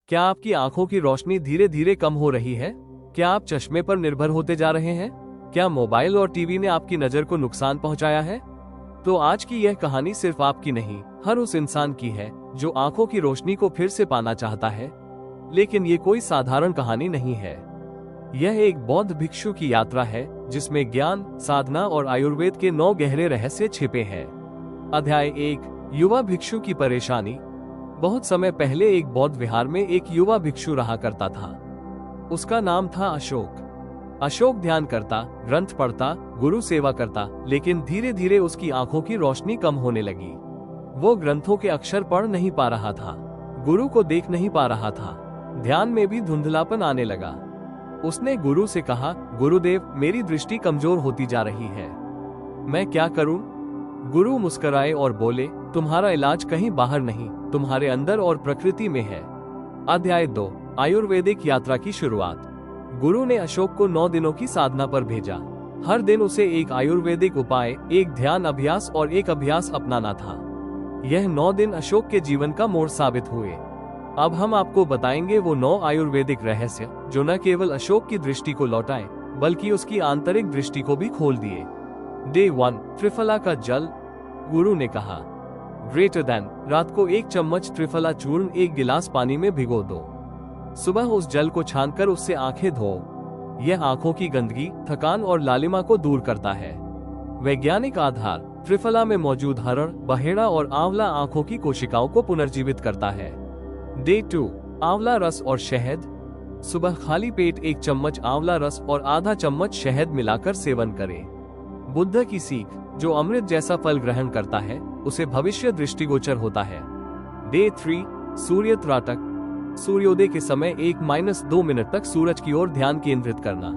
क्या आपकी आंखों की रोशनी धीरे धीरे कम हो रही है? क्या आप चश्मे पर निर्भर होते जा रहे हैं? क्या मोबाइल और टीवी ने आपकी नजर को नुकसान पहुंचाया है? तो आज की यह कहानी सिर्फ आपकी नहीं, हर उस इंसान की है जो आंखों की रोशनी को फिर से पाना चाहता है। लेकिन ये कोई साधारण कहानी नहीं है। यह एक बौद्ध भिक्षु की यात्रा है जिसमें ज्ञान, साधना और आयुर्वेद के 9 गहरे रहस्य छिपे हैं। अध्याय 1, युवा भिक्षु की परेशानी। बहुत समय पहले एक बौद्ध विहार में एक युवा भिक्षु रहा करता था। उसका नाम था अशोक। अशोक ध्यान करता, ग्रंथ पढ़ता, गुरु सेवा करता, लेकिन धीरे धीरे उसकी आंखों की रोशनी कम होने लगी। वो ग्रंथों के अक्षर पढ़ नहीं पा रहा था, गुरु को देख नहीं पा रहा था, ध्यान में भी धुंधलापन आने लगा। उसने गुरु से कहा, गुरुदेव, मेरी दृष्टि कमजोर होती जा रही है, मैं क्या करूं? गुरु मुस्कुराए और बोले, तुम्हारा इलाज कहीं बाहर नहीं, तुम्हारे अंदर और प्रकृति में है। अध्याय 2, आयुर्वेदिक यात्रा की शुरुआत। गुरु ने अशोक को 9 दिनों की साधना पर भेजा। हर दिन उसे एक आयुर्वेदिक उपाय, एक ध्यान अभ्यास और एक अभ्यास अपनाना था। यह 9 दिन अशोक के जीवन का मोड़ साबित हुए। अब हम आपको बताएंगे वो 9 आयुर्वेदिक रहस्य जो न केवल अशोक की दृष्टि को लौटाए बल्कि उसकी आंतरिक दृष्टि को भी खोल दिए। डे 1, त्रिफला का जल। गुरु ने कहा, ग्रेटर देन, रात को 1 चम्मच त्रिफला चूर्ण 1 गिलास पानी में भिगो दो। सुबह उस जल को छानकर उससे आंखें धो। यह आंखों की गंदगी, थकान और लालिमा को दूर करता है। वैज्ञानिक आधार, त्रिफला में मौजूद हरण, बहेड़ा और आंवला आंखों की कोशिकाओं को पुनर्जीवित करता है। डे 2, आंवला रस और शहद। सुबह खाली पेट 1 चम्मच आंवला रस और आधा चम्मच शहद मिलाकर सेवन करें। बुद्ध की सीख, जो अमृत जैसा फल ग्रहण करता है उसे भविष्य दृष्टिगोचर होता है। डे 3, सूर्य त्राटक। सूर्योदय के समय 1-2 मिनट तक सूरज की ओर ध्यान केंद्रित करना।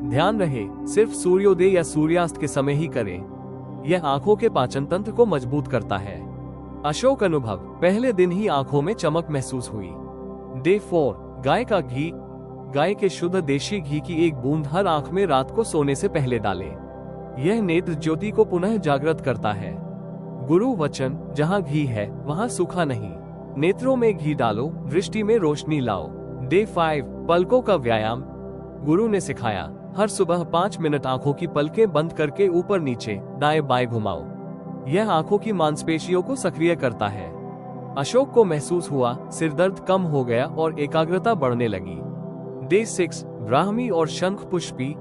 ध्यान रहे, सिर्फ सूर्योदय या सूर्यास्त के समय ही करें। यह आंखों के पाचन तंत्र को मजबूत करता है। अशोक अनुभव, पहले दिन ही आंखों में चमक महसूस हुई। डे 4, गाय का घी। गाय के शुद्ध देशी घी की 1 बूंद हर आंख में रात को सोने से पहले डालें। यह नेत्र ज्योति को पुनः जागृत करता है। गुरु वचन, जहाँ घी है वहाँ सूखा नहीं। नेत्रों में घी डालो, दृष्टि में रोशनी लाओ। डे 5, पलकों का व्यायाम। गुरु ने सिखाया, हर सुबह 5 मिनट आंखों की पलकें बंद करके ऊपर नीचे, दाएं बाएं घुमाओ। यह आंखों की मांसपेशियों को सक्रिय करता है। अशोक को महसूस हुआ, सिरदर्द कम हो गया और एकाग्रता बढ़ने लगी। डे 6, ब्राह्मी और शंख पुष्पी।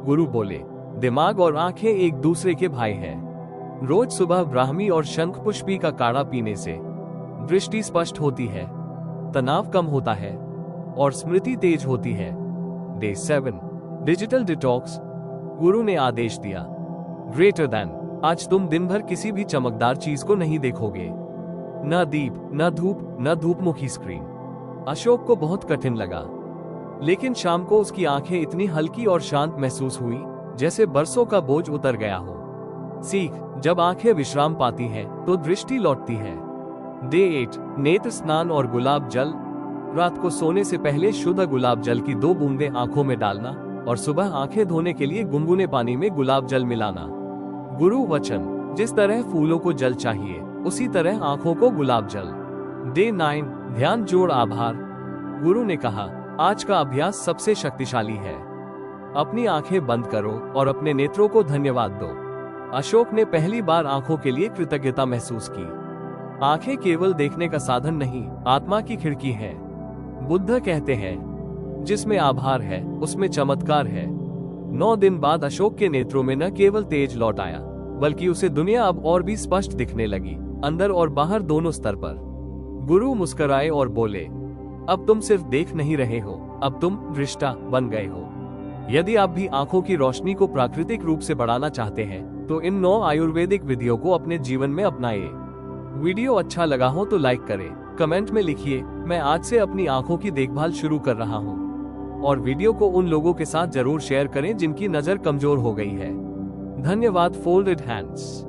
गुरु बोले, दिमाग और आंखें एक दूसरे के भाई हैं। रोज सुबह ब्राह्मी और शंख पुष्पी का काढ़ा पीने से दृष्टि स्पष्ट होती है, तनाव कम होता है और स्मृति तेज होती है। Day 7, digital detox. गुरु ने आदेश दिया, ग्रेटर देन, आज तुम दिन भर किसी भी चमकदार चीज को नहीं देखोगे, न दीप, न धूप, न धूपमुखी स्क्रीन। अशोक को बहुत कठिन लगा, लेकिन शाम को उसकी आंखें इतनी हल्की और शांत महसूस हुई जैसे बरसों का बोझ उतर गया हो। सीख, जब आंखें विश्राम पाती हैं तो दृष्टि लौटती है। डे 8, नेत्र स्नान और गुलाब जल। रात को सोने से पहले शुद्ध गुलाब जल की 2 बूंदें आंखों में डालना और सुबह आंखें धोने के लिए गुनगुने पानी में गुलाब जल मिलाना। गुरु वचन, जिस तरह फूलों को जल चाहिए उसी तरह आंखों को गुलाब जल। डे 9, ध्यान जोड़ आभार। गुरु ने कहा, आज का अभ्यास सबसे शक्तिशाली है। अपनी आंखें बंद करो और अपने नेत्रों को धन्यवाद दो। अशोक ने पहली बार आंखों के लिए कृतज्ञता महसूस की। आंखें केवल देखने का साधन नहीं, आत्मा की खिड़की है। बुद्ध कहते हैं, जिसमें आभार है उसमें चमत्कार है। 9 दिन बाद अशोक के नेत्रों में न केवल तेज लौट आया बल्कि उसे दुनिया अब और भी स्पष्ट दिखने लगी, अंदर और बाहर दोनों स्तर पर। गुरु मुस्कुराए और बोले, अब तुम सिर्फ देख नहीं रहे हो, अब तुम दृष्टा बन गए हो। यदि आप भी आंखों की रोशनी को प्राकृतिक रूप से बढ़ाना चाहते हैं तो इन 9 आयुर्वेदिक विधियों को अपने जीवन में अपनाइए। वीडियो अच्छा लगा हो तो लाइक करें, कमेंट में लिखिए, मैं आज से अपनी आंखों की देखभाल शुरू कर रहा हूं। और वीडियो को उन लोगों के साथ जरूर शेयर करें जिनकी नजर कमजोर हो गई है। धन्यवाद। Folded hands.